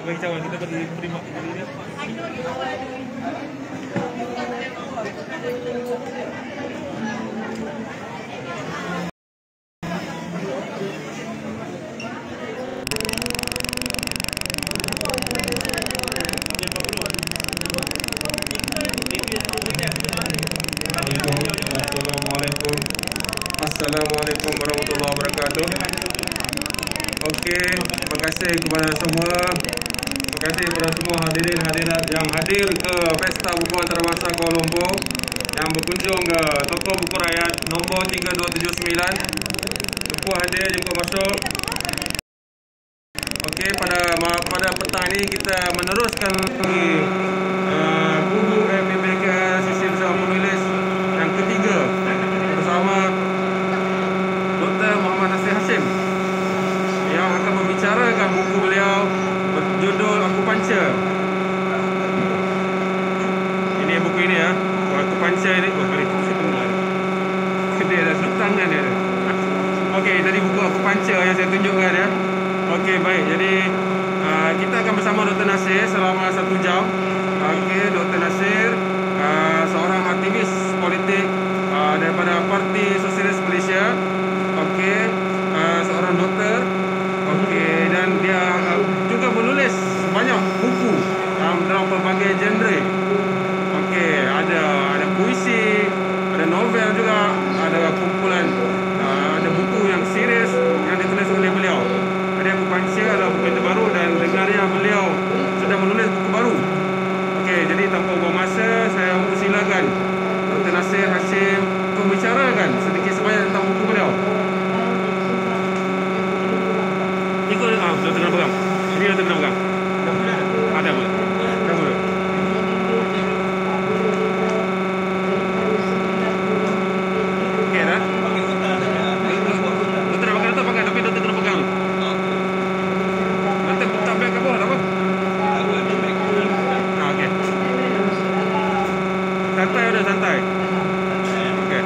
bagi cawan kita beri mak ini. Assalamualaikum warahmatullahi wabarakatuh. Okey, terima kasih kepada semua. Terima kasih kepada semua hadirin hadirat yang hadir ke Pesta Buku Antarabangsa Kuala Lumpur, yang berkunjung ke Toko Buku Rakyat nombor 3279. Semua hadir jemput masuk. Okey, pada petang ini kita meneruskan buku FBBK Sisi Bersama Penulis yang ketiga bersama Dr. Muhammad Nasir Hashim yang akan membicarakan buku beliau berjudul Akupuncture. Ini buku ini ya, Akupuncture ini. Oh, dia dah sebut tangan dia. Okey, tadi buku Akupuncture yang saya tunjukkan ya. Okey, baik. Jadi kita akan bersama Dr. Nasir selama 1 jam. Okey, Dr. Nasir seorang aktivis politik daripada Parti Sosialis Malaysia. Okey, seorang doktor. Okey, dan dia juga menulis banyak buku dalam pelbagai genre. Okey, ada puisi, ada novel juga, ada kumpulan, ada buku yang serius yang ditulis oleh beliau. Jadi Akupuncture adalah buku yang terbaru dan dengarnya beliau sedang menulis buku baru. Okey, jadi tanpa buang masa, saya mempersilakan Dr. Nasir Hashim untuk membicarakan sedikit sebanyak tentang buku beliau. Ikut sudah tengah pegang. Ini dah tengah pegang. Ada boleh. Dah boleh. Okey dah. Doktor nak pakai tu pakai, tapi doktor kena pegang. Doktor tak beg ke bawah tak apa? Okey. Santai ada santai. Okey.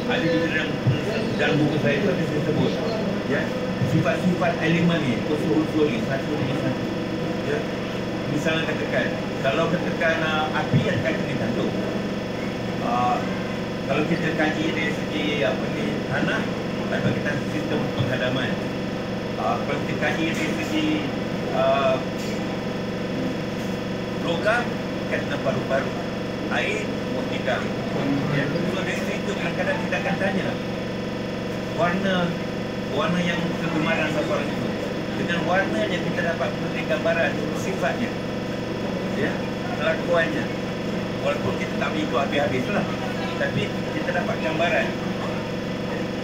ada di dalam buku saya itu ada saya sebut, ya, sifat-sifat elemen ni, unsur-unsur ni satu demi satu. Ya. Misalnya katakan, kalau katakan api akan kena gantung. Kalau kita kaji dari segi apa ni tanah, atau kita sistem penghadaman. Kalau kita kaji dari segi logam, kena paru-paru, air, mutiara. Ya. So dari situ kadang-kadang kita akan tanya warna yang kegemaran seseorang itu dengan warna yang kita dapat memberi gambaran sifatnya, ya, kelakuannya. Walaupun kita tak ikut habis-habis lah, tapi kita dapat gambaran.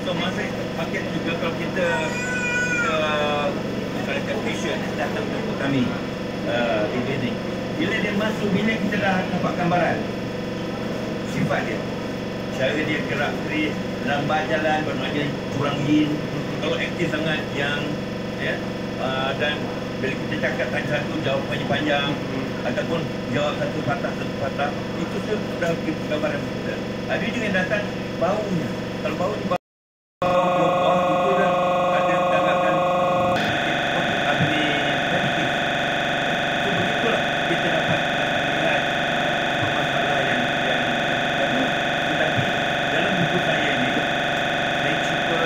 So makin juga kalau kita misalnya patient datang ke kami di klinik, bila dia masuk bilik kita dah dapat gambaran sifat dia, cara dia gerak lambat jalan, bermakna kurang yin. Kalau aktif sangat yang, ya, dan bila kita cakap tanya satu jawapannya panjang, ataupun jawab satu patah, itu sudah gambaran kita. Ada juga yang datang baunya. Kalau baunya itu dah ada tanggapan apa ni negatif. So begitulah kita dapat melihat masalah yang tetapi dalam buku saya ini saya cuba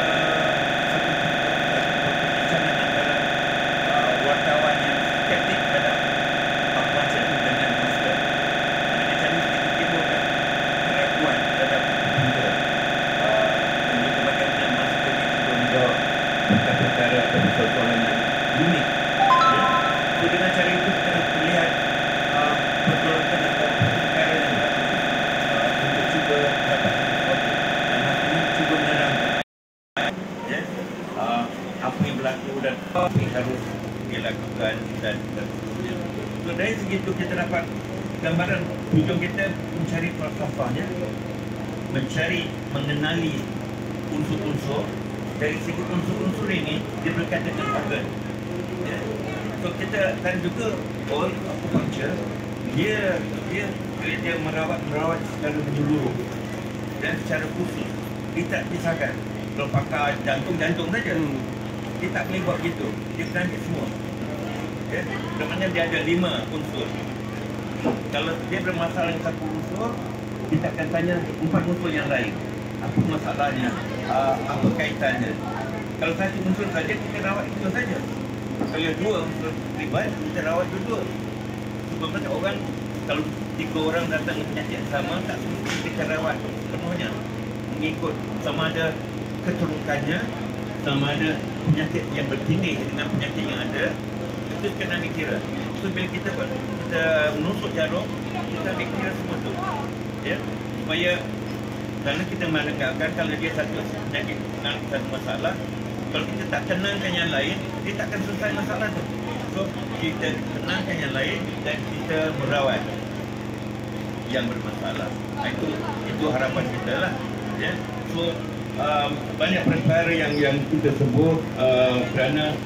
satu perbincangan antara wartawan yang skeptik terhadap akupunktur dengan masker. Mereka cari timbulkan keraguan terhadap akupunktur. Untuk bagaimana masker ini juga menjawab perkara-perkara atau persoalan yang unik. Ya. So dengan cara itu kita dapat melihat pergolakan atau perkara yang bagus untuk cuba dapat sesuatu dan hakim cuba menerangkan, ya, apa yang berlaku dan apa yang harus dilakukan dan seterusnya. So dari segi itu kita dapat gambaran tujuan kita mencari falsafahnya, mencari mengenali unsur-unsur. Dari segi unsur-unsur ini dia berkaitan dengan organ. Ya. So kita dan juga akupunktur dia merawat secara menyeluruh dan secara khusus. Dia tak pisahkan. Kalau pakai jantung saja, dia tak boleh buat begitu. Dia kena ambil semua. Ya. Sebenarnya dia ada 5 unsur. Kalau dia bermasalah dengan satu unsur, kita akan tanya 4 unsur yang lain. Apa masalahnya? Apa kaitannya? Kalau satu unsur saja, kita rawat itu saja. Kalau 2 unsur terlibat, kita rawat dua-dua. Sebenarnya orang, kalau 3 orang datang dengan penyakit yang sama, tak mesti kita rawat sepenuhnya. Mengikut sama ada keturukannya, sama ada penyakit yang bertindih dengan penyakit yang ada, itu kena dikira. So bila kita menusuk jarum, kita dikira semua tu, ya, supaya kerana kita menegakkan kalau dia satu penyakit dengan satu masalah, kalau kita tak tenangkan yang lain, dia takkan selesai masalah tu. So kita tenangkan yang lain dan kita merawat yang bermasalah. Itu harapan kita lah, ya. So banyak perkara yang kita sebut kerana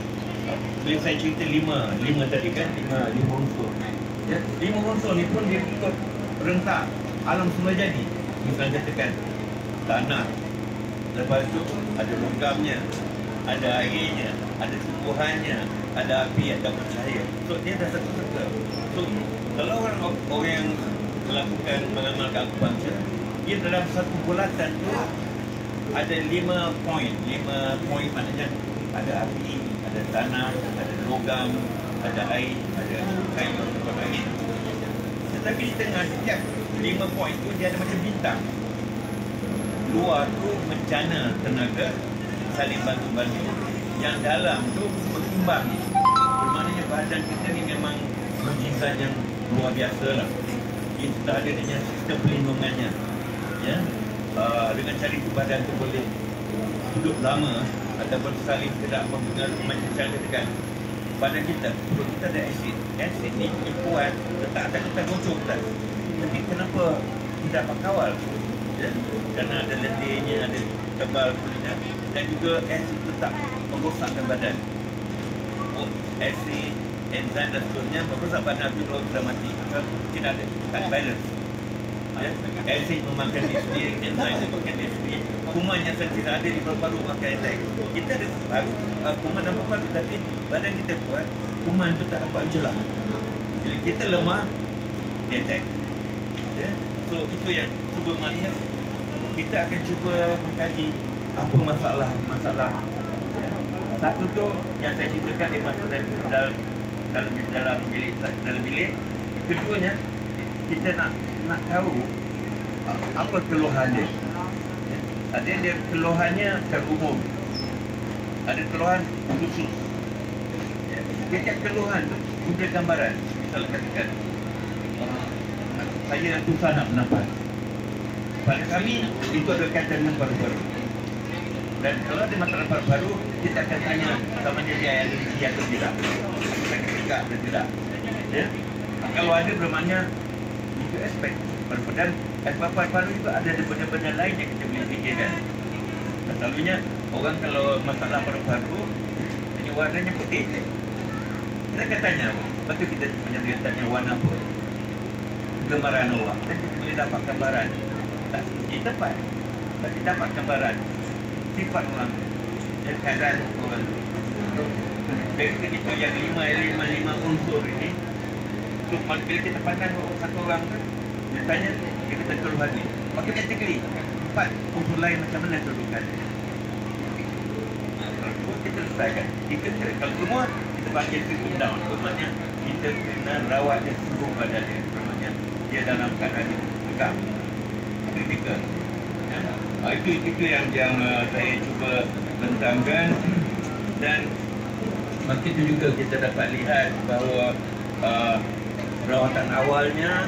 bila saya cerita 5 tadi kan, 5 unsur. Ya, 5 unsur ni pun dia ikut rentak alam semula jadi. Misalnya katakan tanah, lepas tu ada logamnya, ada airnya, ada tumbuhannya, ada api, ada cahaya. So dia dah satu circle. So kalau orang yang melakukan mengamalkan akupunktur, dia dalam satu bulatan tu ada 5 poin. 5 poin maknanya ada api, ada tanah, ada logam, ada air, ada kayu atau angin. Tetapi di tengah setiap 5 poin tu dia ada macam bintang. Luar tu mencana tenaga, saling bantu-bantu. Yang dalam tu berkembang. Bermaknanya badan kita ni memang mujizat yang luar biasa lah. Dia sudah ada dengan sistem pelindungannya. Ya, dengan cara itu badan tu boleh hidup lama ataupun saling tidak mempengaruhi macam cara katakan badan kita, perut kita ada asid. Asid ni kuat, letak atas kita gocok tak. Tapi kenapa tidak dapat kawal? Ya, kerana ada letihnya, ada tebal kulitnya, dan juga asid tetap merosakkan badan. Asid, enzim dan seterusnya merosak badan tu kalau sudah mati. Tidak ada, tak balance. Acid memakan diri sendiri, enzyme memakan diri sendiri. Kuman yang sentiasa ada di paru-paru makan acid. Kita ada kuman dalam paru-paru, tapi badan kita kuat, kuman tu tak dapat jelah. Jadi kita lemah, dia attack. Ya? So itu yang cuba melihat. Kita akan cuba mengkaji apa masalah. Satu tu yang saya ceritakan dia masuk dalam bilik. Keduanya, kita nak tahu apa keluhan dia. Ada dia keluhannya terumum, ada keluhan khusus. Setiap keluhan tu punya gambaran. Misalnya katakan saya susah nak bernafas. Pada kami itu ada kaitan dengan paru-paru. Dan kalau ada masalah paru-paru, kita akan tanya sama dia alergi atau tidak, sakit tegak atau tidak. Ya? Kalau ada bermakna itu aspek paru-paru. Dan aspek paru-paru itu ada benda-benda lain yang kita boleh fikirkan. Selalunya orang kalau masalah paru-paru, ini warnanya putih. Kita akan tanya, betul kita punya tanya warna apa? Gambaran awak. Dan kita boleh dapat gambaran. Tak mesti tepat, tapi dapat gambaran sifat orang, keadaan orang. Dari kita yang lima unsur ini, so, bila kita pandang satu orang tu, dia tanya, dia kata keluhan ni. Automatically, 4 unsur lain macam mana kedudukan. Kalau kita selesaikan, kalau semua, kita bagi system down. Bermaknanya, kita kena rawat dia seluruh badan dia. Bermaknanya, dia dalam keadaan tegak, kritikal. Itu yang saya cuba bentangkan. Dan makin itu juga kita dapat lihat bahawa rawatan awalnya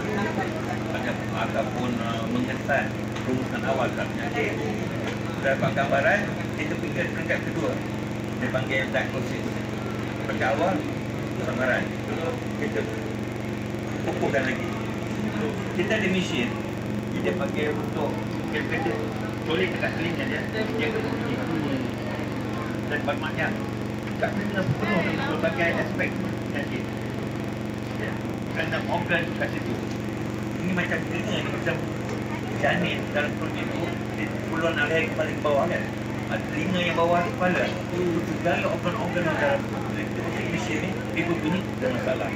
ataupun mengesan rumusan awal dalam penyakit. Dapat gambaran, kita pergi ke peringkat kedua. Dia panggil diagnosis. Peringkat awal, gambaran. Dulu kita kukuhkan lagi. Kita ada mesin, kita panggil untuk kita toleh dekat telinga dia kena bunyi. Dan bermakna tak kena penuh dengan berbagai aspek penyakit. Ya. Kerana organ kat situ. Ini macam telinga ni, macam janin dalam perut itu, di puluhan leher paling bawah kan. Telinga yang bawah tu kepala. Segala organ-organ dalam mesin ni, dia berbunyi ada masalah.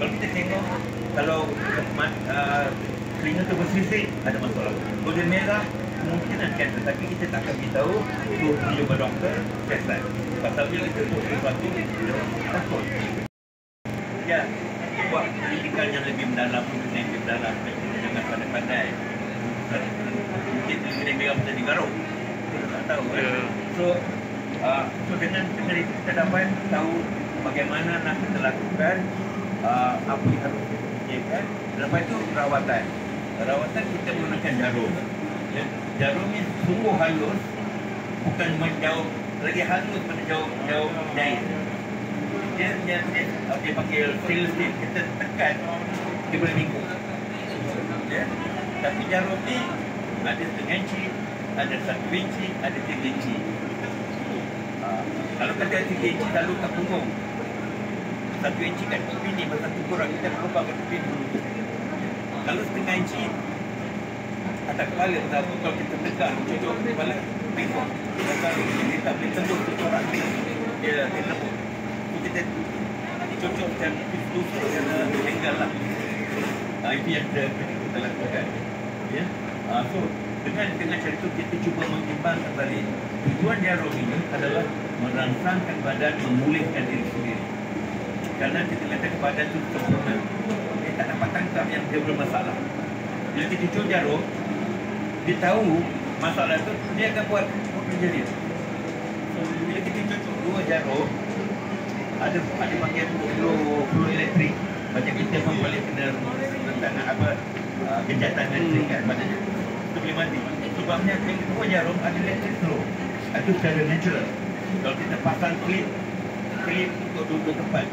Kalau kita tengok, kalau telinga tu bersisik, ada masalah. Kalau dia merah, kemungkinan kanser, tapi kita tak akan beritahu. Itu pergi jumpa doktor, kesat. Pasal bila kita buat sesuatu, dia takut. Ya, buat pendidikan yang lebih mendalam, lebih mendalam. Jangan pandai-pandai. Mungkin kita biar kita digaruk. Kita tak tahu kan. So dengan itu kita dapat tahu bagaimana nak kita lakukan apa yang harus kita fikirkan. Lepas itu rawatan. Rawatan kita menggunakan jarum. Ya, jarum ni sungguh halus, bukan menjauh, lagi halus pada jauh jahit. Dia panggil steel steel, kita tekan, dia boleh bingkung. Ya, tapi jarum ni ada setengah inci, ada 1 inci, ada 3 inci. Kalau kata 3 inci lalu kat punggung, 1 inci kat tepi ni, satu kurang kita kubang kat tepi ni. Kalau setengah inci atas kepala, kalau kita tegak cucuk kepala, bingkung. Kalau kita boleh tembus corak ni, dia lembut. Kita cucuk macam tusuk yang tinggal lah. Itu yang kita lakukan. Ya? So, dengan cara itu kita cuba mengimbangkan balik. Tujuan jarum ini adalah merangsangkan badan memulihkan diri sendiri. Kerana kita letak badan itu sempurna, dia tak dapat tangkap yang dia bermasalah. Bila kita cucuk jarum, dia tahu masalah itu, dia akan buat kerja dia. So, bila kita cucuk 2 jarum, ada panggil flow elektrik. Macam kita pun boleh kena rentangan kejahatan elektrik kan badannya. Itu boleh mati. Sebabnya kedua jarum ada elektrik flow. Itu secara natural. Kalau kita pasang klip untuk duduk tempat,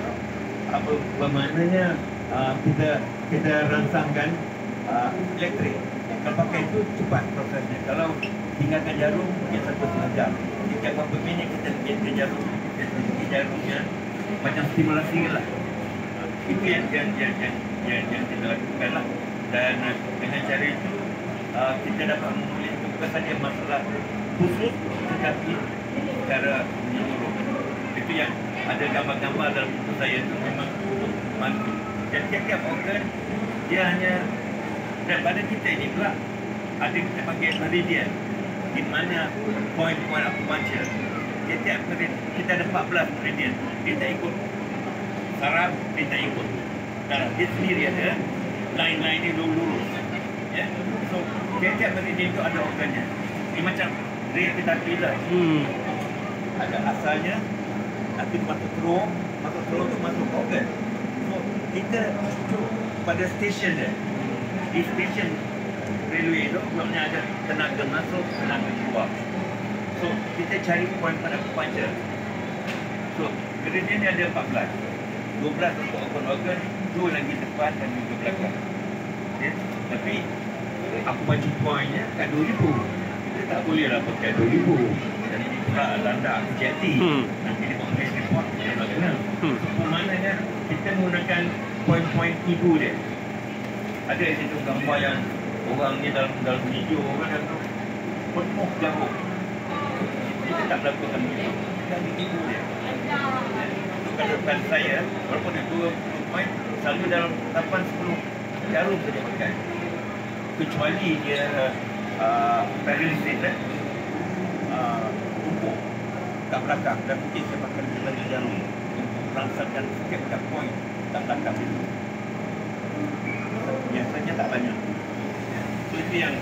apa bermaknanya kita rangsangkan elektrik. Kalau pakai itu cepat prosesnya. Kalau tinggalkan jarum mungkin 1.5 jam. Setiap berapa minit kita ganti jarum, jarumnya macam stimulasi lah. Itu yang kita lakukan lah. Dan dengan cara itu kita dapat memulih bukan saja masalah khusus tetapi secara menyeluruh. Itu yang ada gambar-gambar dalam buku saya itu memang untuk bantu. Dan tiap-tiap organ dia hanya, dan pada kita ini pula ada kita panggil meridian, di mana poin-poin akupunktur. Tiap-tiap kita ada 14 meridian. Dia tak ikut saraf, dia tak ikut darah. Dia sendiri ada line-line ni lurus. Ya. So tiap-tiap meridian itu ada organnya. Ini macam rel kereta api lah. Ada asalnya, nanti masuk terung tu masuk organ. So kita cucuk pada stesen dia. Di stesen railway tu sebabnya ada tenaga masuk, tenaga keluar. So kita cari poin pada akupunktur. So gradient ni ada 14. 12 untuk organ-organ, 2 lagi depan dan 2 belakang. Okay. Tapi akupunktur poinnya kat 2000. Kita tak boleh lah pakai 2000. Dan ini pula landak jeti. Nanti dia buat press report, dia tak kena. Maknanya kita menggunakan poin-poin ibu dia. Ada di situ gambar yang orang ni dalam video kan tu penuh jarum. Kita tak melakukan begitu. Kita ambil ibu dia. Kalau saya, walaupun ada 20 poin, selalu dalam 8-10 jarum saja pakai. Kecuali dia paralysis tumpuk kat belakang dan mungkin saya pakai lebih jarum untuk merangsangkan setiap poin kat belakang itu. Biasanya tak banyak. So itu yang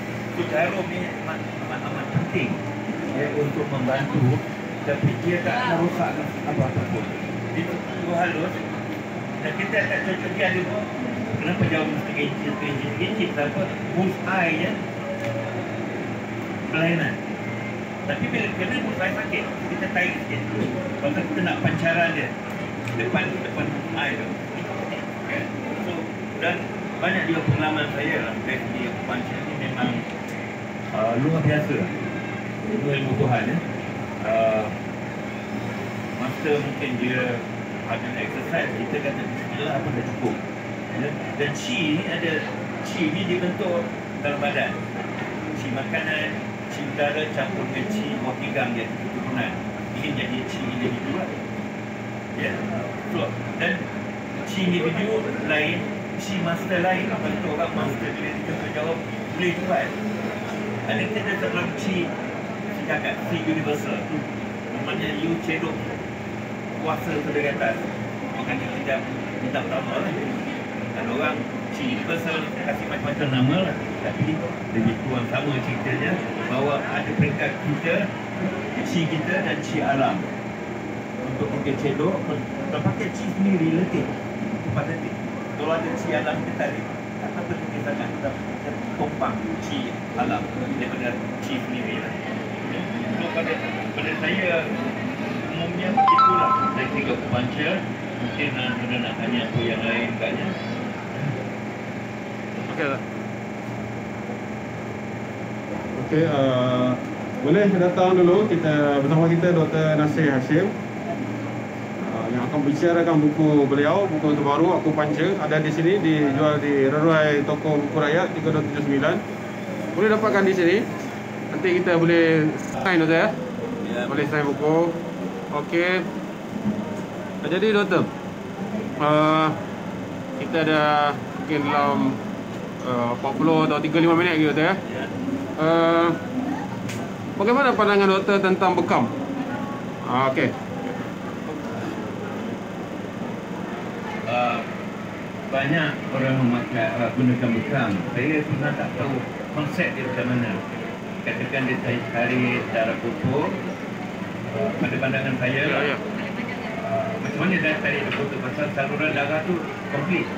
jarum ni amat penting untuk membantu, tapi dia tak merosakkan apa-apa pun. Itu halus dan kita tak cocok dia ada kenapa jarum setengah inci apa bullseye nya kelainan. Tapi bila kena bullseye sakit, kita tarik sikit dulu. Pasal kita nak pancaran dia depan bullseye tu. Okay. So dan banyak juga pengalaman saya lah dari segi akupunktur ni memang luar biasa. Itu ilmu Tuhan ya. Masa mungkin dia ada exercise, kita kata bismillah apa dah cukup ya? Dan chi ni ada, chi ni dibentuk dalam badan, chi makanan, chi udara campur dengan chi buah pinggang dia keturunan, ini jadi chi individu lah ya. So, dan chi individu lain, chi master lain. Apa itu orang master bila kita berjawab boleh buat. Ada kita dalam chi cakap chi universal, namanya you cedok kuasa ke dari atas. Makanya kita minta pertama lah. Ada orang chi universal kasih macam-macam nama lah, tapi lebih kurang sama ceritanya bahawa ada peringkat kita, chi kita dan chi alam. Untuk kita cedok, kalau pakai chi sendiri letih pada letih. Kalau ada chi alam kita tarik, tak apa kita sangat kita tumpang chi alam daripada chi sendiri lah. So pada saya umumnya begitulah dari tiga akupunktur. Mungkin anda nak tanya apa yang lain agaknya. Okey, boleh datang dulu kita bersama kita Dr. Nasir Hashim yang akan bicarakan buku beliau, buku terbaru Akupunktur. Ada di sini, dijual di Reruai Toko Buku Rakyat 3279. Boleh dapatkan di sini. Nanti kita boleh sign Doktor ya? Ya. Boleh sign buku. Okey. Jadi Doktor, kita ada mungkin dalam 40 atau 35 minit gitu ya. Bagaimana pandangan Doktor tentang bekam? Okey. Banyak orang memakai gunakan bekam. Saya pernah tak tahu konsep dia macam mana. Katakan dia tarik darah kotor. Pada pandangan saya lah, macam mana dia tarik darah kotor? Pasal saluran darah tu komplit.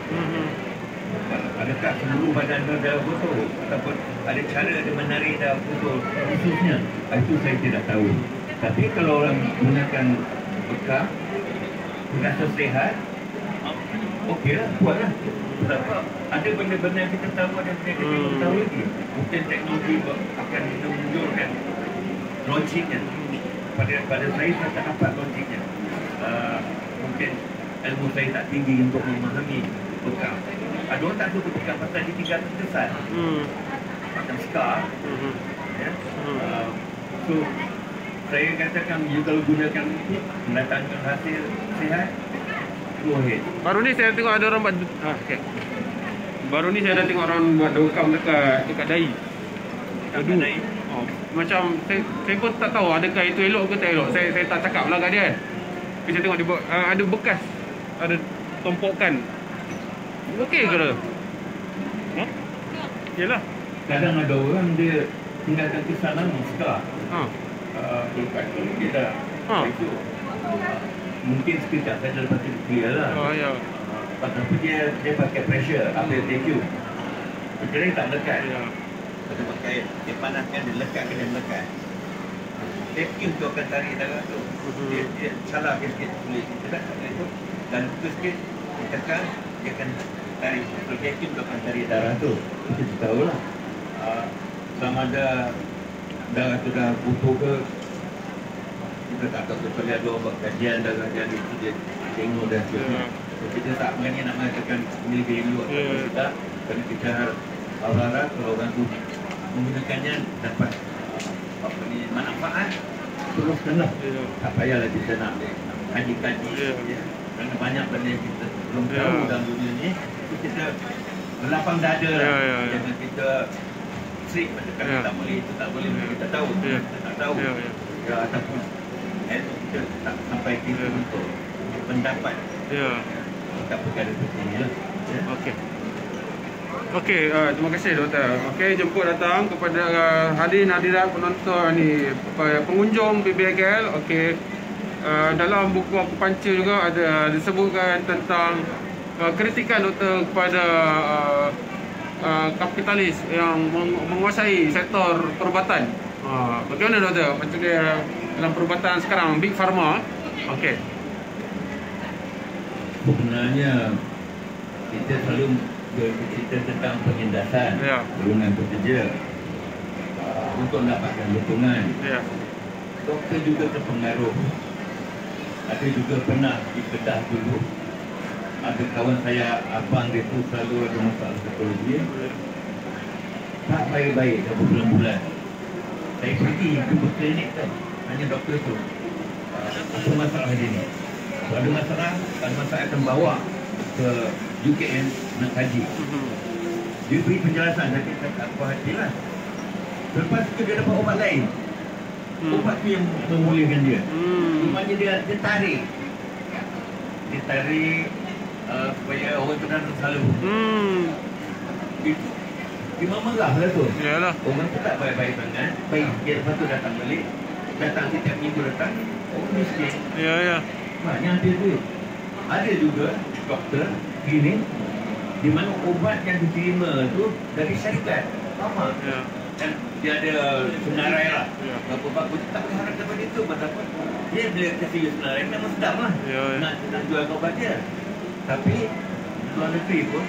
Adakah seluruh badan darah kotor ataupun ada cara dia menarik darah kotor khususnya? Itu saya tidak tahu. Tapi kalau orang gunakan bekam, rasa sihat, okey lah, buatlah. Sebab ada benda-benda yang kita tahu, ada benda yang kita tak tahu lagi. Mungkin teknologi akan menunjukkan logiknya. Pada saya tak dapat logiknya. Mungkin ilmu saya tak tinggi untuk memahami bekam. Ada orang tak suka pegang pasal dia tinggal terkesan. Macam scar. Ya. So, saya katakan, you kalau gunakan ini, mendatangkan hasil sihat, go ahead. Baru ni saya tengok ada orang buat okey. Baru ni saya dah tengok orang buat dokam dekat dahi. Dekat dahi. Oh, macam saya pun tak tahu adakah itu elok ke tak elok. Saya tak cakap lah kat dia kan. Tapi saya tengok dia buat ada bekas, ada tompokan. Okey ke dia? Ha? Yalah. Kadang ada orang dia tinggalkan kesan lama, scar. Dekat tu dia dah. Itu mungkin sekejap saja lepas tu clear lah. Oh ya. Tapi dia pakai pressure, ambil vacuum. Jadi tak lekat. Ya. Dia pakai, dia panaskan, dia lekat, kena melekat. Vacuum tu akan tarik darah tu. Dia salah sikit kulit. Dia tak boleh tu. Dan buka sikit, dia tekan, dia akan tarik. Kalau vacuum tu akan tarik darah tu. Kita tahu lah. Sama ada darah tu dah butuh ke, kita tak tahu kecuali ada buat kajian darah jadi itu dia tengok dan sebagainya. Kita tak berani nak mengatakan milik elok atau tidak, kerana kita harap kalau orang tu menggunakannya dapat manfaat, teruskanlah. Tak payahlah kita nak kaji-kaji, kerana banyak benda yang kita belum tahu dalam dunia ni. Kita melapang dada lah. Jangan kita strict macam tak boleh, itu tak boleh. Kita tahu, kita tak tahu. Ya, ataupun kita tak sampai kita untuk pendapat. Tak perkara seperti ini lah. Okey. Okey, terima kasih doktor. Okey, jemput datang kepada hadirin hadirat penonton ni, pengunjung BBIKL. Okey. Dalam buku akupuntur juga ada disebutkan tentang kritikan doktor kepada kapitalis yang menguasai sektor perubatan. Bagaimana doktor? Macam dia dalam perubatan sekarang, Big Pharma. Okey. Sebenarnya kita selalu bercerita tentang penindasan golongan pekerja untuk mendapatkan dukungan. Doktor juga terpengaruh. Ada juga pernah di Kedah dulu. Ada kawan saya, abang dia tu selalu ada masalah psikologi. Tak baik-baik dah berbulan-bulan. Saya pergi jumpa klinik tu, tanya doktor tu, apa masalah dia ni? Kalau ada masalah akan bawa ke UKM nak kaji. Dia beri penjelasan, tapi saya tak puas hati lah. Lepas tu dia dapat ubat lain. Ubat tu yang memulihkan dia. Cumanya dia tarik. Dia tarik supaya orang tu dah selalu. Itu dia marah lah tu. Yalah. Orang tu tak baik-baik sangat. Baik, dia lepas tu datang balik. Datang setiap minggu datang. Orang miskin. Ya. Banyak ada duit. Ada juga doktor klinik di mana obat yang diterima tu dari syarikat sama. Dan dia ada senarai lah. Berapa-berapa tak berharap daripada itu. Betapa dia bila kasih senarai memang sedap lah. Nak jual obat dia. Tapi luar negeri pun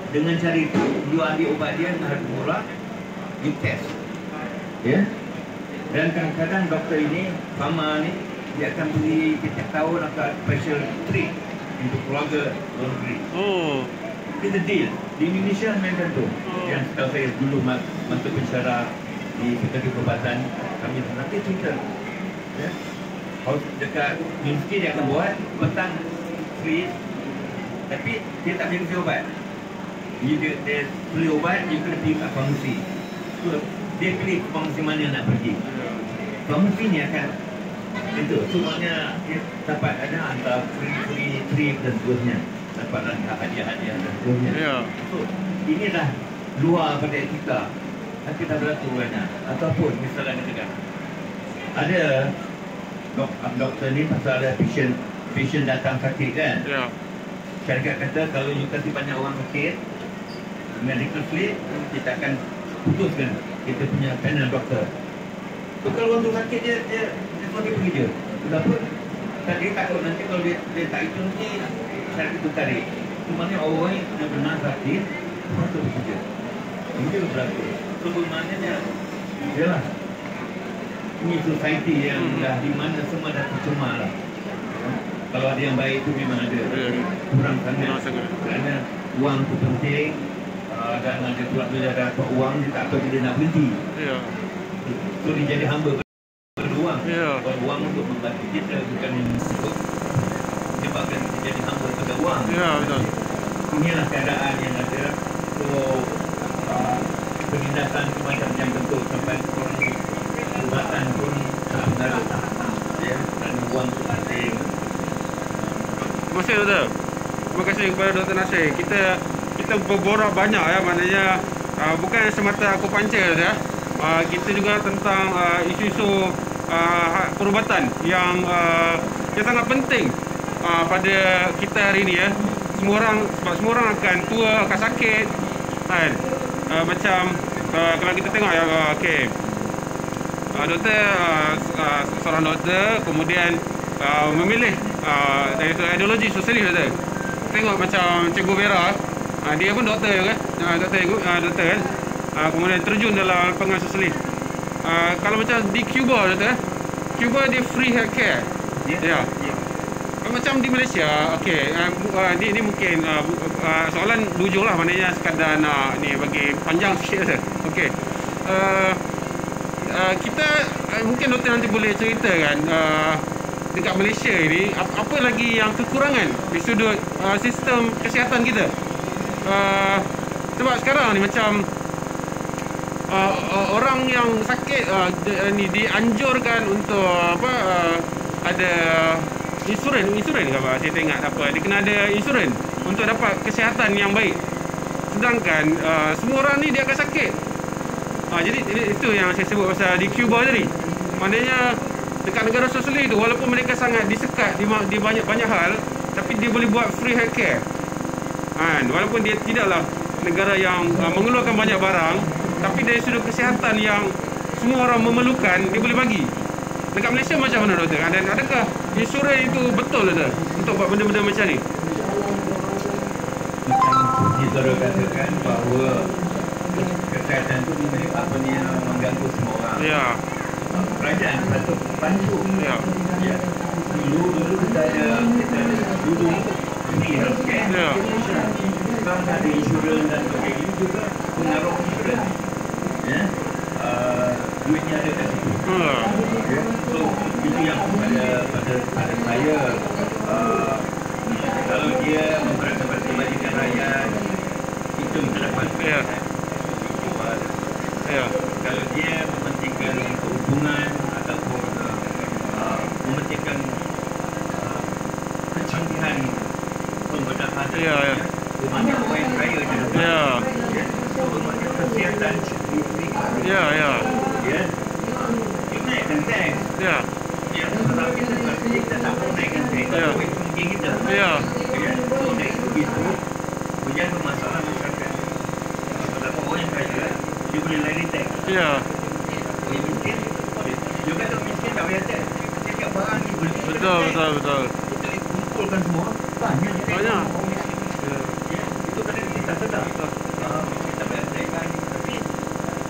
dengan cara itu you ambil ubat dia dengan harga murah, you test. Ya. Dan kadang-kadang doktor ini, pharma ni, dia akan beli setiap tahun akan special treat untuk keluarga luar negeri. It's a deal. Di Indonesia macam tu. Yang setahu saya dulu masuk bicara di Sekretariat Perubatan, kami nanti cerita. Ya. Kalau dekat universiti dia akan buat petang free, tapi dia tak boleh kasih ubat. Dia beli ubat, dia kena pergi kat farmasi. So, dia pilih farmasi mana nak pergi. Farmasi ni akan itu, semuanya dia dapat ada antara free dan seterusnya. Dapat hadiah-hadiah dan seterusnya. So, ini dah luar pada etika. Tapi dah berlaku banyak. Ataupun misalnya katakan ada doktor ni pasal ada patient datang sakit kan. Syarikat kata kalau you kasih banyak orang sakit, medical fleet, kita akan putuskan kita punya panel doktor. So kalau orang tu sakit dia pergi je. Kenapa? Dan dia takut nanti kalau dia tak itu nanti syarikat itu tarik. Cuma orang yang benar-benar sakit, orang tu bekerja. Ini berlaku. Sebenarnya ialah ini society yang dah di mana semua dah tercemar lah. Kalau ada yang baik itu memang ada, kurang sangat. Kerana wang tu penting, dan ada tuan dia dapat wang, dia tak tahu dia nak berhenti. Ya. So dia jadi hamba pada wang. Ya. Wang untuk membantu kita, bukan untuk menyebabkan kita jadi hamba pada wang. Ya, betul. Inilah keadaan yang ada. So penindasan semacam yang betul sampai orang perubatan pun tak benar. Ya, dan wang tu penting. Terima kasih doktor. Terima kasih kepada Dr. Nasir. Kita berborak banyak ya, maknanya bukan semata akupuncture ya. Kita juga tentang isu-isu perubatan yang sangat penting pada kita hari ini ya. Sebab semua orang akan tua, akan sakit kan. Macam kalau kita tengok ya, okey. Doktor seorang doktor kemudian memilih dari ideologi sosialis doktor. Tengok macam Che Guevara, dia pun doktor kan, doktor kan. Kemudian terjun dalam lapangan sosialis. Kalau macam di Cuba doktor, Cuba dia free healthcare. Ya. Macam di Malaysia, okey, ni mungkin soalan dujung lah, maknanya sekadar nak ni bagi panjang sikit saja. Okey. Kita mungkin doktor nanti boleh ceritakan dekat Malaysia ini apa lagi yang kekurangan di sudut sistem kesihatan kita. Sebab sekarang ni macam orang yang sakit ni dianjurkan untuk ada insurans ke apa, saya tengok apa, dia kena ada insurans untuk dapat kesihatan yang baik. Sedangkan semua orang ni dia akan sakit. Jadi itu yang saya sebut pasal di Cuba tadi. Maknanya dekat negara sosialis itu, walaupun mereka sangat disekat di banyak hal, tapi dia boleh buat free healthcare. Walaupun dia tidaklah negara yang mengeluarkan banyak barang, tapi dari sudut kesihatan yang semua orang memerlukan, dia boleh bagi. Dekat Malaysia macam mana doktor? Dan adakah insurans itu betul doktor untuk buat benda-benda macam ni? Macam saudara katakan bahawa kesihatan itu mengganggu semua orang. Ya. Kerajaan patut bantu. Ya. Dulu kita ada free healthcare. Ya. Sekarang ada insurans dan sebagainya juga pengaruh insurans. Ya. Duitnya ada kat situ. So itu yang pada saya, kalau dia memperhatikan kebajikan rakyat, itu kita dapat. Ya. Ya. Kalau dia mementingkan keuntungan ataupun mementingkan kecanggihan pembedahan, Ya. mana orang kaya dia dapat. Ya. So kesihatan Ya. Ya. dia naikkan tax. Ya. Yang kalau kita tak mau naikkan tax, Ya. duit tinggi kita. Ya. So dari begitu menjadi masalah masyarakat. Kalau orang yang kaya dia boleh lari tax. Ya. Orang miskin juga, kalau miskin tak bayar tax. Setiap barang ni boleh. Betul. Kita kumpulkan semua banyak. Banyak. Ya, itu kadang kita tak sedar. Kita bayar tax kan, tapi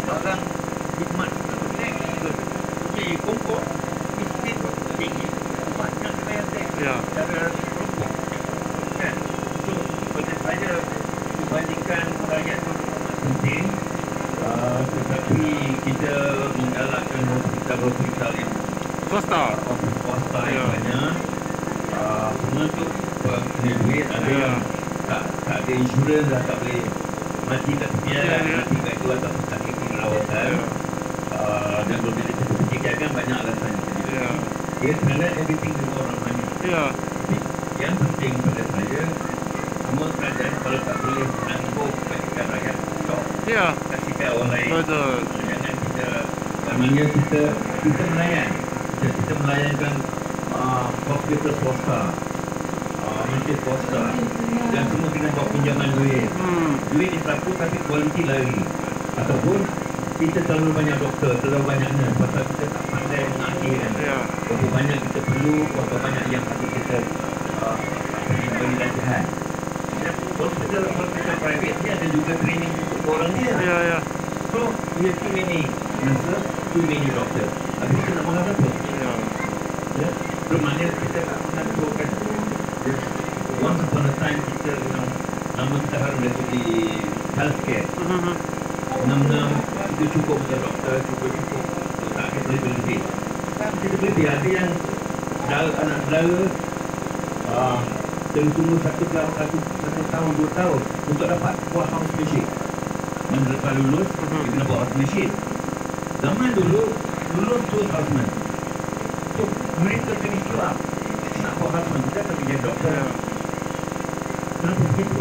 barang khidmat kita tax. Jadi kumpul miskin tinggi, banyak kita bayar tax. Ya. Cara kelompok kan. So pada saya dibandingkan rakyat itu penting, tetapi kita menggalakkan hospital yang Swasta. swasta yang Ya. banyak, semua tu punya duit. Ada Ya. yang tak ada insurans dah, tak boleh mati kat tepi jalan, Ya. mati kat itu ataupun sakit perawatan. Dan kalau kita fikirkan kan banyak alasan. Ya. Dia sebenarnya everything is orang money. Ya. Yang penting pada saya, semua kerajaan kalau tak boleh menangguh kebajikan rakyat, stop. Ya. Kasihkan orang lain. Betul. Jangan namanya kita melayan. Kita melayankan hospital swasta, masjid swasta, dan semua kena buat pinjaman duit. Duit ni satu tapi kualiti lari. Ataupun kita terlalu banyak doktor, terlalu banyak nurse, pasal kita tak pandai mengakhirkan. Ya. Berapa banyak kita perlu, berapa banyak yang patut kita beri latihan. Hospital private ni ada juga training untuk orang dia. Ya. So, we have too many nurses, too many doctor. Tapi kita nak makan apa? Ya. Bermakna kita tak pernah keluarkan. Once upon a time kita, nama kita harus dari segi healthcare. 6 itu cukup untuk doktor, cukup tak kita lebih. Kita lebih ada yang anak saudara tunggu satu tahun 2 tahun untuk dapat buat house machine. Dan lepas lulus dia kena buat house machine. Zaman dulu lulus tu houseman. So mereka kena keluar nak buat houseman, kita akan jadi doktor. Kenapa begitu?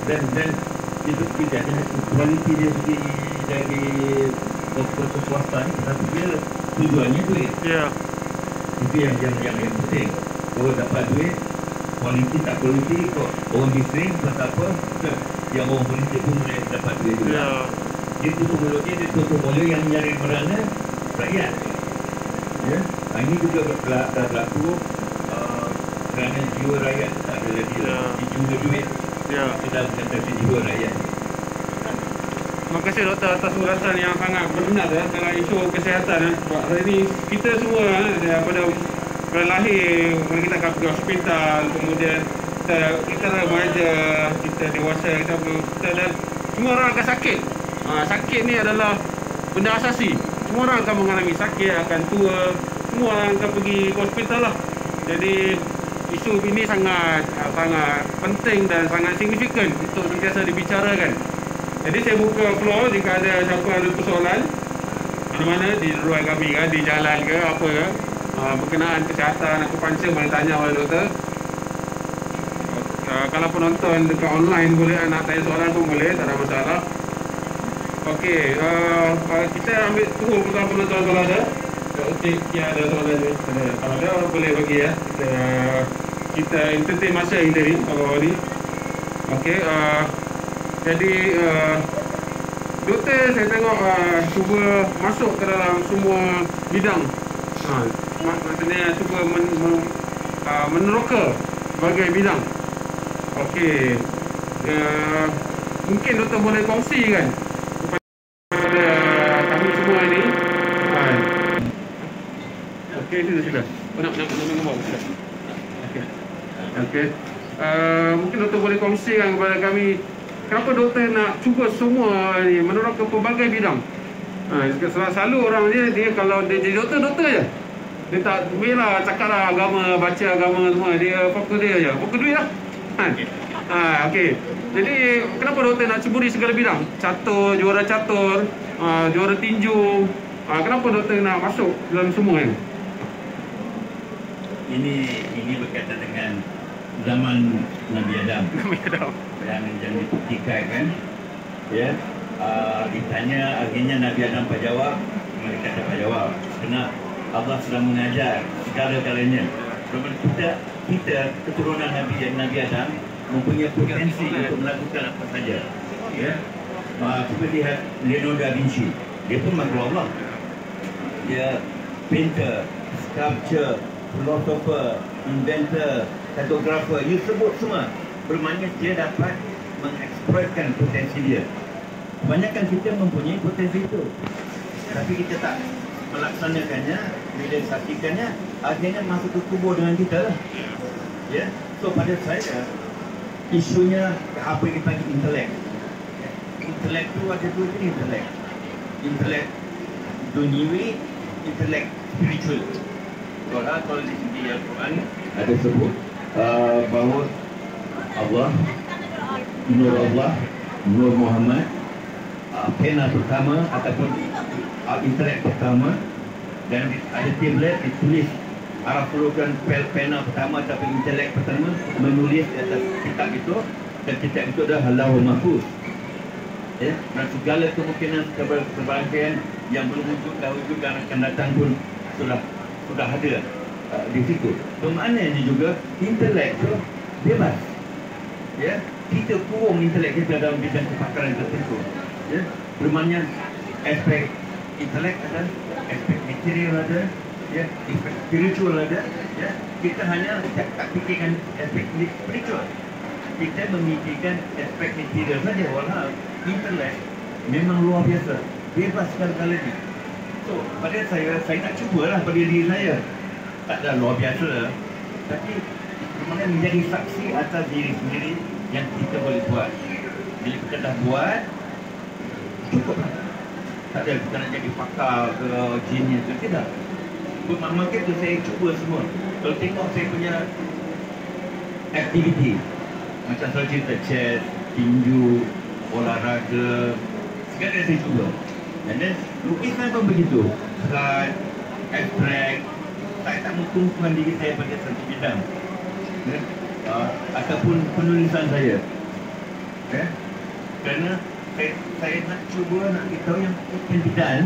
Dan itu tidak ada kualiti dia segi dari doktor swasta ni, tapi dia tujuannya duit. Itu yang penting. Kalau dapat duit, kualiti tak kualiti, kok orang bising pasal apa, yang orang politik pun boleh dapat duit juga. Dia tutup mulutnya, dia tutup mulut yang mencari merana rakyat. Ya, ini juga berlaku kerana jiwa rakyat tak ada lagi dijual duit. Sudah mengatasi jiwa rakyat. Terima kasih doktor atas ulasan yang sangat berminat dalam isu kesihatan. Sebab hari ini kita semua daripada lahir kita akan pergi hospital, kemudian kita remaja, kita dewasa, kita dan semua orang akan sakit. Sakit ni adalah benda asasi. Semua orang akan mengalami sakit, akan tua, semua orang akan pergi ke hospital lah. Jadi isu ini sangat penting dan sangat signifikan untuk sentiasa dibicarakan. Jadi saya buka floor jika ada siapa ada persoalan di mana di ruang kami ke, di jalan ke, apa ke, berkenaan kesihatan, akupuntur boleh tanya oleh doktor. Kalau penonton dekat online boleh nak tanya soalan pun boleh, tak ada masalah. Okey, kita ambil tunggu penonton kalau ada. Okey, ada soalan ni. Kalau ada boleh bagi ya. Kita entertain masa interim kalau ni. Okey, jadi doktor saya tengok cuba masuk ke dalam semua bidang. Maksudnya cuba meneroka sebagai bidang. Okey, mungkin doktor boleh kongsikan kepada kami semua ini. Okey, sudah. Nak nombor sudah. Okey. Mungkin doktor boleh kongsikan kepada kami kenapa doktor nak cuba semua ni meneroka pelbagai bidang. Selalu orang dia kalau dia jadi doktor je. Dia tak bila cakaplah agama, baca agama semua, dia fokus dia je. Fokus duit lah. Okey. Jadi kenapa doktor nak ceburi segala bidang? Catur, juara catur, juara tinju. Kenapa doktor nak masuk dalam semua ni? Ini berkaitan dengan zaman Nabi Adam. Yang dibuktikan kan. Ya. Ditanya akhirnya Nabi Adam tak jawab, mereka tak jawab. Kerana Allah sedang mengajar segala-galanya. Kita keturunan Nabi Adam mempunyai potensi untuk melakukan apa saja. Ya. Cuba lihat Leonardo da Vinci. Dia pun makhluk Allah. Dia painter, sculpture, philosopher, inventor, cartographer, you sebut semua. Bermakna dia dapat mengekspreskan potensi dia. Kebanyakan kita mempunyai potensi itu, tapi kita tak melaksanakannya, bila saksikannya, akhirnya masuk ke kubur dengan kita lah. Ya, so pada saya, isunya apa yang kita panggil intelek. Intelek tu ada dua jenis intelek. Intelek duniawi, intelek spiritual. Kalau di sini Al-Quran ada sebut bahawa Allah, Nur Muhammad, pena pertama ataupun intelek pertama, dan ada tablet ditulis Arab perlukan pena pertama ataupun intelek pertama menulis di atas kitab itu, dan kitab itu adalah Lauhul Mahfuz. Ya, dan segala kemungkinan keberangkaian yang belum wujud dan akan datang pun sudah ada di situ. Bermaknanya juga intelek itu bebas. Ya, kita kurung intelek kita dalam bidang kepakaran tertentu. Ya, bermakna aspek intelek ada, aspek material ada, ya, aspek spiritual ada. Ya, kita hanya tak fikirkan aspek spiritual. Kita memikirkan aspek material saja. Walau intelek memang luar biasa, bebas segala-galanya. So, pada saya nak cubalah pada diri saya. Tak ada luar biasa, tapi bermakna menjadi saksi atas diri sendiri yang kita boleh buat. Bila kita dah buat, cukup lah. Tak ada kita nak jadi pakar ke genius ke, tidak. Market tu saya cuba semua. Kalau tengok saya punya aktiviti, macam saya cerita chat, tinju, olahraga, segala saya cuba. And then lukisan pun begitu. Slide, abstract. Saya tak mengkungkan diri saya pada satu bidang. Ataupun penulisan saya. Kerana saya nak cuba nak beritahu yang bidang.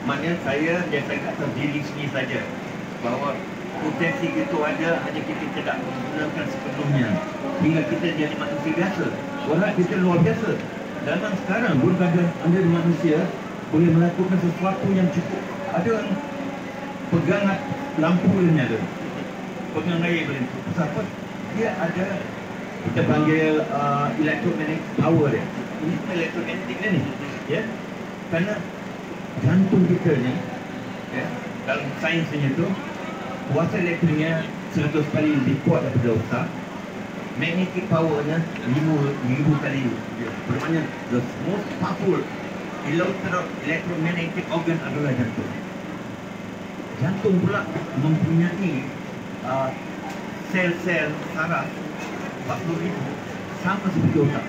Maknanya saya tak tahu diri sendiri saja. Bahawa potensi itu ada, hanya kita tidak menggunakan sepenuhnya. Hingga kita jadi manusia biasa. Walau kita luar biasa. Dalam sekarang pun anda manusia boleh melakukan sesuatu yang cukup. Ada yang pegang lampu boleh nyala, pegang air boleh. Sebab dia ada, kita panggil electromagnetic power dia. Ini electromagnetic ni, ya. Kerana jantung kita ni, ya, dalam sainsnya tu, kuasa elektriknya 100 kali lebih kuat daripada otak. Magnetic powernya 5,000 kali. Bermakna the most powerful electromagnetic organ adalah jantung. Jantung pula mempunyai sel-sel saraf 40,000 sama seperti otak.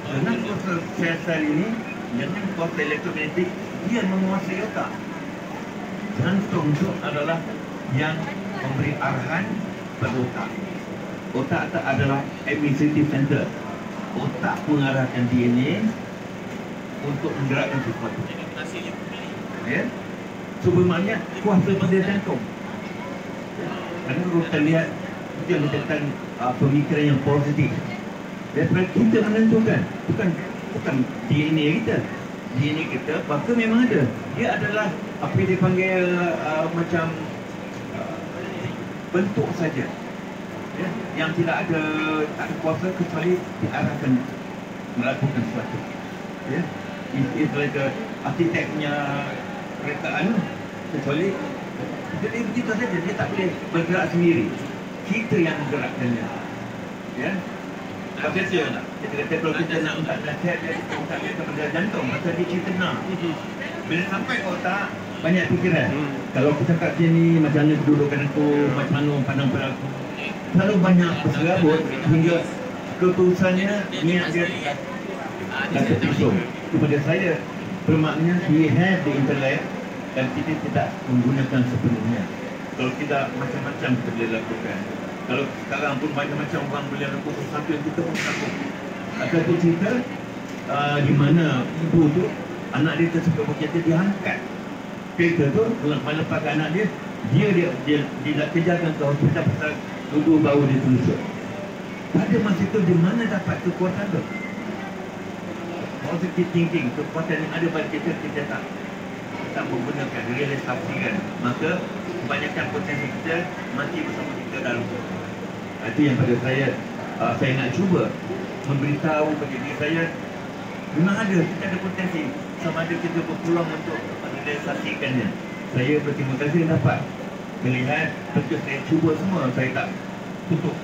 Dengan kuasa sel-sel ini, dengan kuasa elektromagnetik, dia menguasai otak. Jantung itu adalah yang memberi arahan pada otak. Otak adalah administrative center. Otak mengarahkan DNA untuk menggerakkan sesuatu. Ya? So bermakna kuasa pada jantung. Kerana kalau kita lihat, kita menetapkan pemikiran yang positif. Daripada kita menentukan, bukan DNA kita. DNA kita, maka memang ada. Dia adalah apa yang dipanggil macam bentuk saja. Ya, yang tak ada kuasa kecuali diarahkan melakukan sesuatu. Ya, it's like arkitek punya kereta kecuali jadi begitu saja, dia tak boleh bergerak sendiri. Kita yang menggerakkannya. Ya, kita kata kalau kita nak nasihat dia, kita kepada jantung, maka dia cerita nak. Bila sampai ke otak, banyak fikiran. Kalau kita kat sini, macam mana kedudukan aku, macam mana pandang pada aku, terlalu banyak berserabut hingga keputusannya niat dia kata pisau. Kepada saya, bermakna we have the intellect dan kita tidak menggunakan sepenuhnya. Kalau kita macam-macam kita boleh lakukan. Kalau sekarang pun macam-macam orang boleh lakukan sesuatu yang kita pun takut. Ada tu cerita di mana ibu tu, anak dia tersuka berkereta, dia angkat kereta tu melepaskan anak dia. Dia nak kejarkan ke hospital pasal duduk bau dia terusuk. Pada masa itu di mana dapat kekuatan tu? Positive thinking, kekuatan yang ada pada kita tak menggunakan, realisasikan. Maka kebanyakan potensi kita mati bersama kita dalam tu. Itu yang pada saya nak cuba memberitahu kepada diri saya, memang ada, kita ada potensi. Sama ada kita berpeluang untuk merealisasikannya. Saya berterima kasih dapat melihat, betul saya cuba semua, saya tak tutup.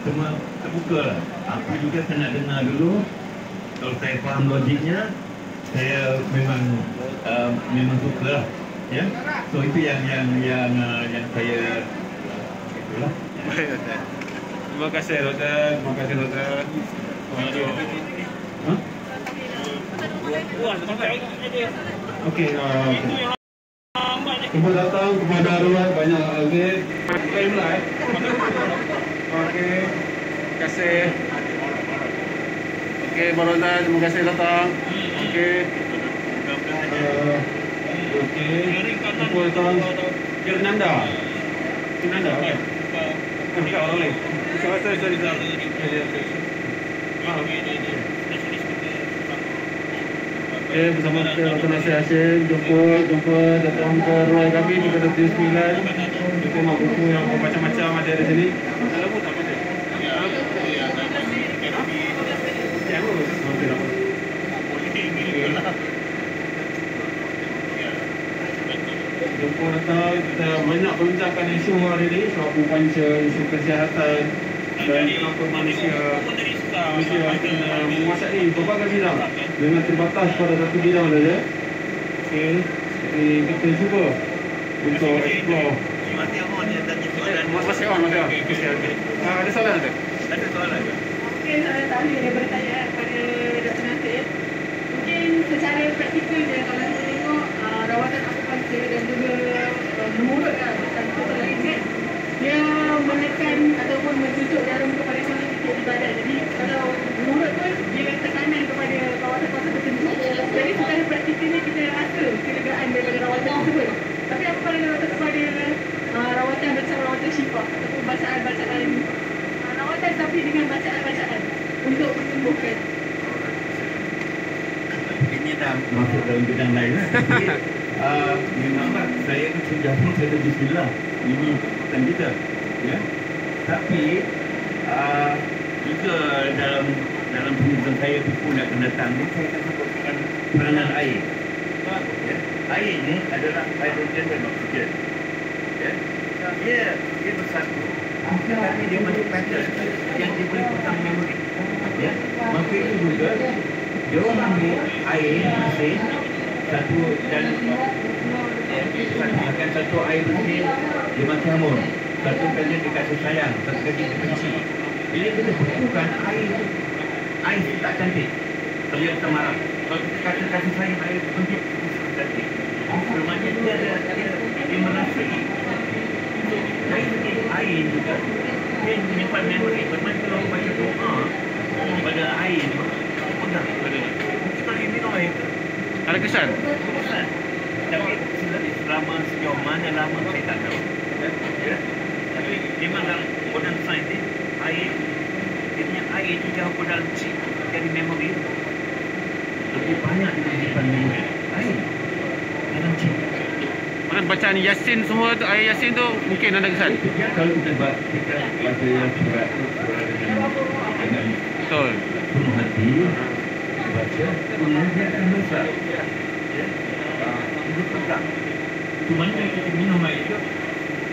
Semua terbuka lah. Apa juga saya nak dengar dulu. Kalau saya faham logiknya, saya memang suka lah. Ya? So itu yang saya itulah. Terima kasih doktor. Terima kasih doktor. Okey, kita datang kepada arwah banyak lagi. Time lah. Okey. Terima kasih. Okey, Baronda, terima kasih datang. Okey. Okey. Apa datang? Fernanda. Okey. Enggak boleh. Sorry. Okay, bersama kita Dr. Nasir Hashim jumpa datang ke ruang kami di Kedai 9. Kita tengok buku yang macam-macam ada di sini. Dalam buku tak ada. Yang bagus. Okey dah. Jumpa datang, kita banyak bincangkan isu hari ini, isu akupuntur, isu kesihatan, dan kenapa manusia akan menguasai berbagai bidang dengan terbatas pada satu bidang saja. Okey, jadi kita cuba untuk explore. Masih on, okey. Ada soalan tak? Ada soalan ke? Mungkin saya tak boleh bertanya kepada Dr. Nasir. Mungkin secara praktikal dia, kalau kita tengok rawatan akupunktur dan juga menurut macam doktor lain kan, dia menekan ataupun mencucuk jarum kepada satu titik di badan. Jadi kalau menurut pun dia tekanan kepada kawasan-kawasan tertentu. Jadi secara praktikalnya kita rasa kelegaan daripada rawatan tersebut. Tapi apa pandangan doktor kepada rawatan macam rawatan syifa ataupun bacaan-bacaan rawatan tapi dengan bacaan-bacaan untuk menyembuhkan? Ini dah masuk dalam bidang lain lah. Tapi memanglah saya sudah pun kata bismillah. Ini bukan kita. Ya. Tapi juga dalam penelitian saya buku nak kena datang ni, saya akan sebutkan peranan air. Ya. Air ni adalah hidrogen dan oksigen. Ya. Dia bersatu. Tapi dia masuk pattern yang dia boleh potong memori. Ya. Maka itu juga dia orang ambil air bersih satu dan akan satu air bersih dia mati hamur, satu kali dia kasih sayang, satu kali dia benci. Bila kita betulkan air tak cantik, terlihat kita marah. Kalau kita kasih sayang air benci cantik, bermakna dia merasai. Dari segi air juga dia menyimpan memori. Bermakna kalau baca doa pada air pegang pada ni. Kita ini minum air Ada kesan? kesan. Tapi selama sejauh mana lama saya tak tahu. Ya. Tapi memang dalam modern science ni air, dia punya air tu jauh dalam chip dari memori lebih banyak dibandingkan memori. Air dalam chip. Mana bacaan Yasin semua tu, ayat Yasin tu mungkin ada kesan. Ya, kalau kita baca yang surat tu dengan Betul. penuh hati, baca, kemudian dia akan besar. Ya, itu pegang. Cuma kita minum air itu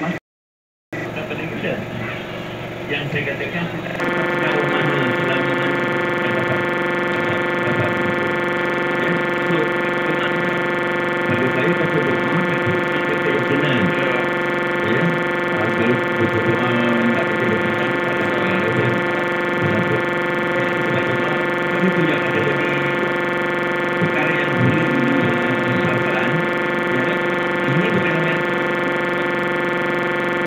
masuk kepada kita. Yang saya katakan sejauh mana selama mana dapat. Ya, so pada saya pasal doa kita keinginan. Ya, kalau berdoa tak ada keinginan, kami punya akademi perkara yang boleh perasaan. Ya, ini bukan niat,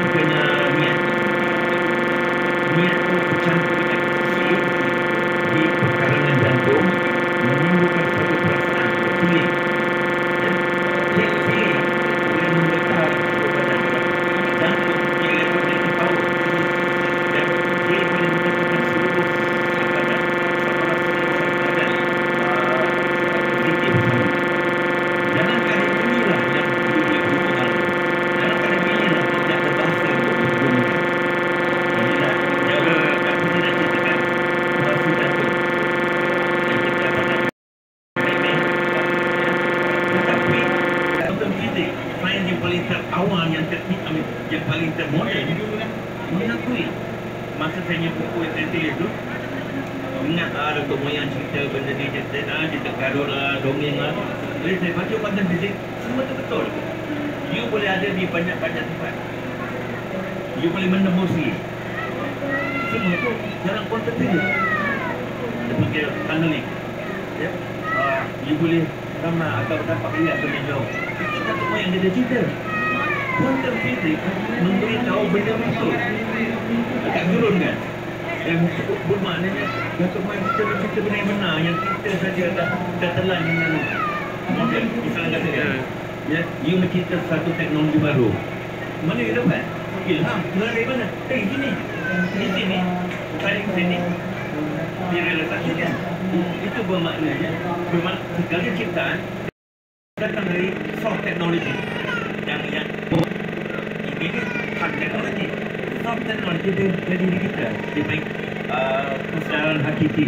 bukannya niat itu bercampur dengan sisi di perkarangan jantung menimbulkan satu perasaan feeling. Ya, feeling boleh membekal kepada jantung dia elektrik power dan dia boleh menentukan seluruh kepada jangan kali inilah yang dia gunakan. Jangan kali inilah yang berbahasa untuk digunakan. Inilah jauh tak boleh nak ceritakan bahasa jantung yang kita akan remeh. Tetapi dalam fizik, sains yang paling terawal, yang teknik, yang paling termoden mengakui masa saya punya buku yang saya tulis tu, ingat Datuk Moyang cerita benda ni, cerita karut lah, dongeng lah. Bila saya baca kuantum fizik, semua tu betul. You boleh ada di banyak-banyak tempat. You boleh menembusi. Semua tu dalam kuantum fizik. Seperti tunneling. Ya. You boleh ramai atau dapat lihat benda jauh. Itu Datuk Moyang dia ada cerita. Kuantum fizik memberitahu benda betul. Agak turun kan? Yang cukup bermaknanya Datuk Moyang cerita benda yang benar, yang kita saja dah telan dengan model. Misalnya kata dia, ya, you mencipta satu teknologi baru. Mana you dapat? Ilham. Dari mana? Dari sini. Di sini. Tarik sini. Direalisasikan. Itu bermaknanya segala ciptaan datang dari soft technology. Yang ini hard technology. Soft technology dari diri kita. Dia baik kesedaran hakiki.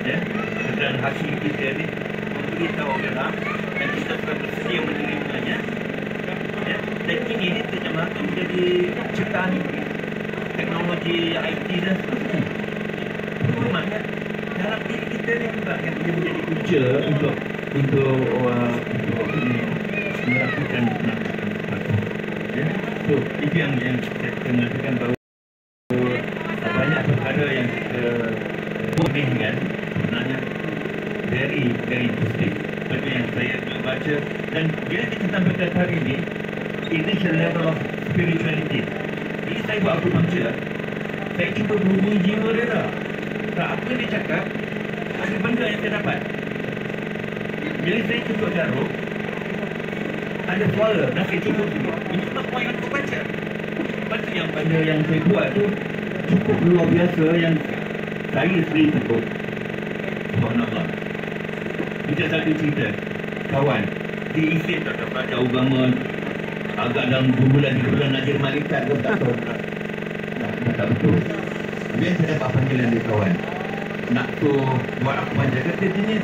Ya, kesedaran hakiki kita ni memberitahu orang dan kita sudah bersedia menerimanya. Ya, dan ini terjemahkan menjadi ciptaan teknologi IT dan seterusnya. Bermakna dalam diri kita ni juga yang kita menjadi punca untuk melakukan sesuatu. Ya, so itu yang saya mengatakan bahawa banyak perkara yang kita bolehkan sebenarnya very interesting. Seperti yang saya baca, dan bila kita sampai ke hari ini, it is a level of spirituality. Jadi saya buat akupuncture, saya cuba berhubungi jiwa dia dah. Tak apa dia cakap, ada benda yang saya dapat. Bila saya cuba jarum, ada suara, dan saya cuba dulu. Ini sebab poin akupuncture. Lepas tu yang benda yang saya buat tu cukup luar biasa, yang saya sendiri takut. Subhanallah. Kita satu cerita, kawan diisi tak belajar agama agak dalam 2 bulan 3 bulan nak jadi malaikat ke tak tahu. Tak betul. Kemudian saya dapat panggilan dari kawan, nak tu buat apa panjang, kata sini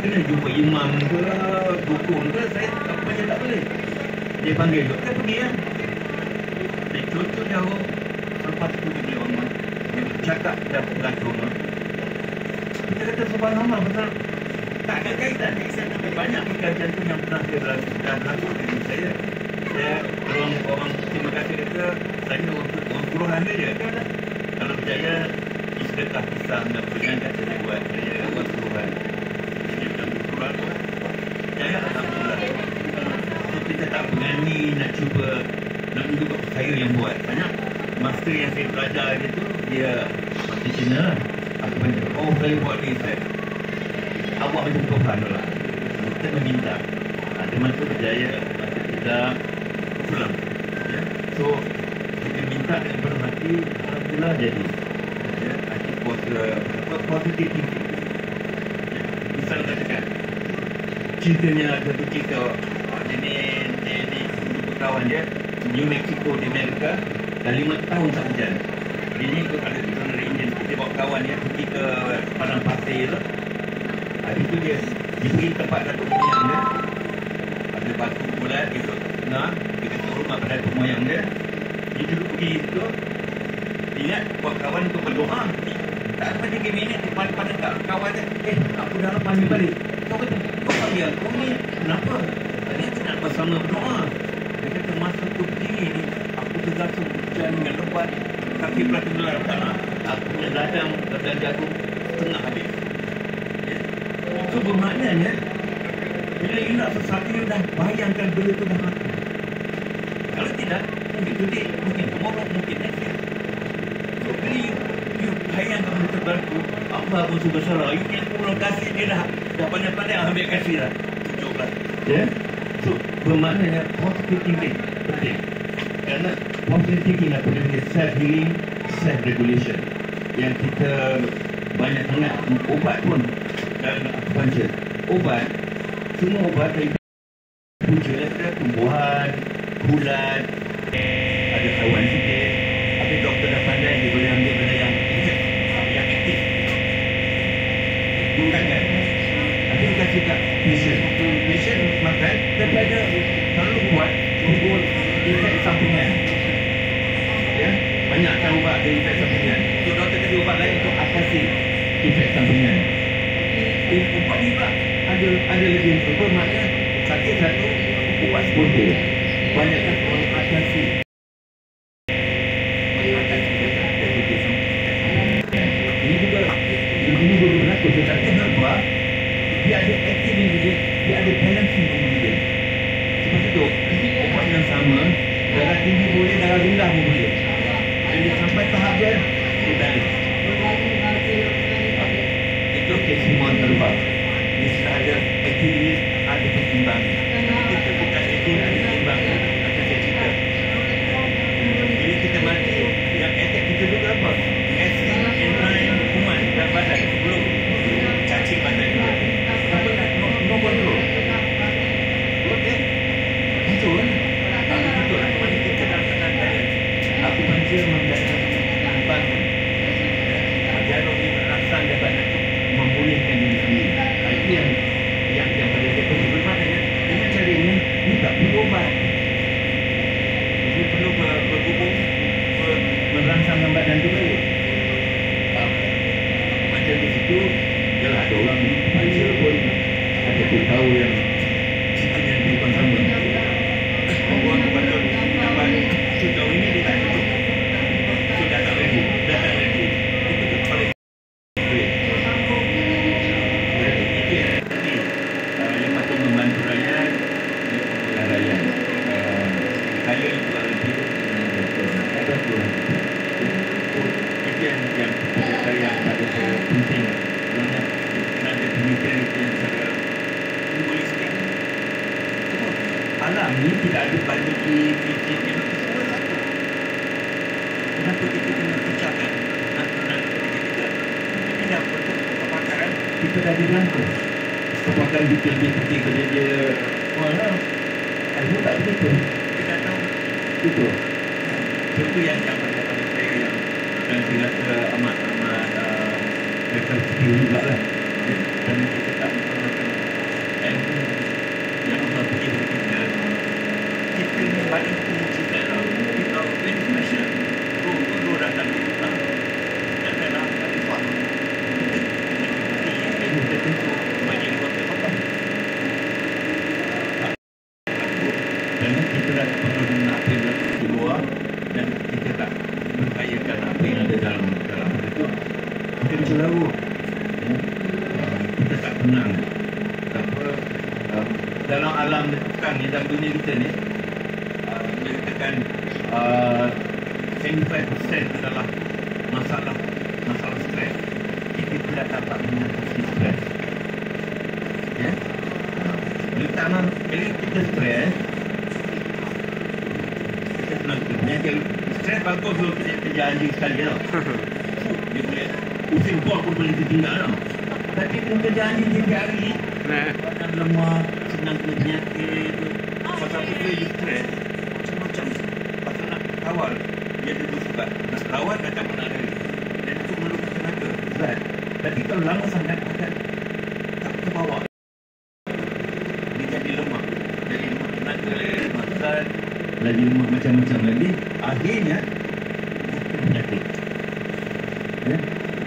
kena jumpa imam ke dukun ke, saya apa panjang tak boleh. Dia panggil tu, saya pergi ya. Saya cucuk jauh. Lepas tu dia orang dia bercakap dan bergantung. Kita kata subhanallah, pasal tak ada kaitan. Banyak kajian tu yang pernah saya berlaku dengan saya. Saya orang terima kasih kata saya orang Quran dia je. Kalau berjaya sedekah pisang dan dengan kata saya buat, saya orang Quran. Dia bilang Quran tu berjaya, alhamdulillah. So kita tak berani nak cuba nak duduk saya yang buat. Banyak master yang saya belajar gitu, dia master Cina lah. Aku banyak, oh saya buat ni, saya awak macam Tuhan lah. Kita meminta. Ada masa berjaya, masa tidak pulang. Ya. So kita minta dengan penuh hati, alhamdulillah jadi. Ya, hati positive thinking. Ya. Misal katakan, ceritanya satu cerita, ini kawan dia New Mexico di Amerika, dah 5 tahun tak hujan. Dia ni ada tuan dari Indian, kita bawa kawan dia pergi ke padang pasir tu. Habis tu dia pergi tempat datuk moyang dia, ada batu bulat dia duduk tengah, dia kata rumah pada datuk moyang dia. Dia duduk pergi situ, ingat buat kawan untuk berdoa. Tak sampai 3 minit pada kawan dia, aku dah lepas ni balik. Kau kata, kau panggil aku ni kenapa? Tadi aku nak bersama berdoa. Dia kata masa tu begini ni, aku tergantung hujan dengan lebat, kaki pula tenggelam tanah. Aku punya dadang aku tengah habis. Itu bermaknanya bila you nak sesuatu, you dah bayangkan benda tu dah mati. Kalau tidak, mungkin today, mungkin tomorrow, mungkin next year. So bila you bayangkan benda tu berlaku, Allah pun subhanallah, you yang Allah kasih dia dah pandai-pandai ambil kasih dah. Tunjuklah. Ya? So bermaknanya positive thinking penting. Kerana positive thinking apa dia, self-healing, self-regulation. Yang kita banyak sangat ubat pun dalam akupuncture. Ubat, semua ubat dari punca ada tumbuhan, kulat, ada kawan sikit. Tapi doktor dah pandai, dia boleh ambil benda yang aktif. Bukan kan? Tapi dia kasih kat patient makan, daripada terlalu kuat, tunggu efek sampingan. Ya, banyak kan ubat ada efek sampingan. So doktor kasih ubat lain untuk atasi efek sampingan. Ubat ni pula ada lebih bermakna sakit satu, ubat 10. Banyakkan orang atasi. Ini juga berlaku. Tetapi herba, dia ada active ingredient, dia ada balancing ingredient. Sebab itu, ubat yang sama, darah tinggi boleh, darah rendah pun boleh. Jadi sampai tahap dia balance. Itu kesimpulan herba. Dia sudah ada activity, ada pertimbangan. Kita bukan activity, ada pertimbangan. Akan saya cerita. Bila kita mati, yang attack kita juga apa? Acid, enzyme, kuman dalam badan sebelum cacing badan kita. Apa nak? No control. Okey? Hancur kan? Betul lah. Mana kita dalam keadaan balance. Aku pancir membiarkan bangun. Jarum ni merangsang dia badan tu, memulihkan diri sendiri. Itu yang pada saya perlu bermaknanya dengan cara ini, ni tak perlu obat. tahu yang sistem yang dibuat sama. Orang betul dapat sejauh ini dia tak tutup. Sudah tak ready. Dah tak ready. Itu kepala duit. Jadi itu yang patut membantu rakyat, ya, rakyat. Saya itu lebih ada tu. Itu yang saya yang pada saya penting. Kerana ada pemikiran itu yang secara simbolistik. Alam ni tidak ada bagi fikir yang semua satu. Kenapa kita kena pecahkan? Kenapa kita tidak betul kepakaran? Kita dah dirangkul. Kepakaran kita lebih penting kerja dia. Wah, aku tak begitu. Kita tahu itu. Itu yang pada saya yang dan saya rasa amat refleksi juga lah. Kerana kita tak menggunakan ilmu yang Allah beri kepada kita. Kita ni paling mencipta lah. Kita very special. Roh datang di kita. Dan dalam khalifah. Ini ilmu tertentu sebagai wakil Allah. Dan kita dah perlu guna apa yang berlaku di luar. Dan kita tak berkayakan apa yang ada dalam itu. Kita berlalu. Kita tak tenang. Dalam alam sekarang ni, dalam dunia kita ni, dia katakan 75% adalah masalah stres. Kita tidak dapat mengatasi stres. Ya? Bila kita stres, kita senang penyakit. Stres bagus kalau kita kerja anjing sekali tau. Dia boleh pusing bol pun boleh tertinggal tau. Tapi kalau kerja anjing tiap hari, badan lemah, senang kena penyakit. Pasal apa dia stres? Macam-macam. Pasal nak kawal, dia ada dua sebab. Nak rawat macam mana dari. Dan itu memerlukan tenaga. Berat. Tapi kalau lama sangat akan tak terbawa. Dia jadi lemah. Jadi lemah tenaga, lemah berat, lagi lemah macam-macam lagi. Akhirnya, penyakit. Ya?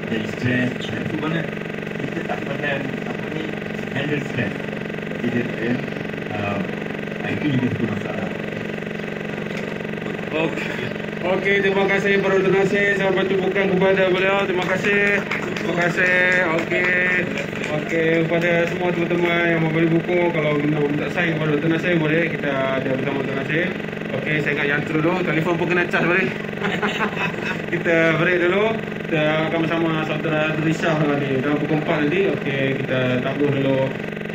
Jadi stres. Itu mana kita tak pandai handle stres. Jadi itu juga satu masalah. Okey, terima kasih Pak Dr. Nasir. Saya bertubuhkan kepada beliau. Terima kasih. Okey, kepada semua teman-teman yang membeli buku, kalau nak minta sign kepada Dr. Nasir boleh, kita ada bersama Dr. Nasir. Okey, saya ingat yang dulu, telefon pun kena charge balik. Kita break dulu. Kita akan bersama saudara Rizal ni dalam pukul 4 nanti. Okey, kita tangguh dulu.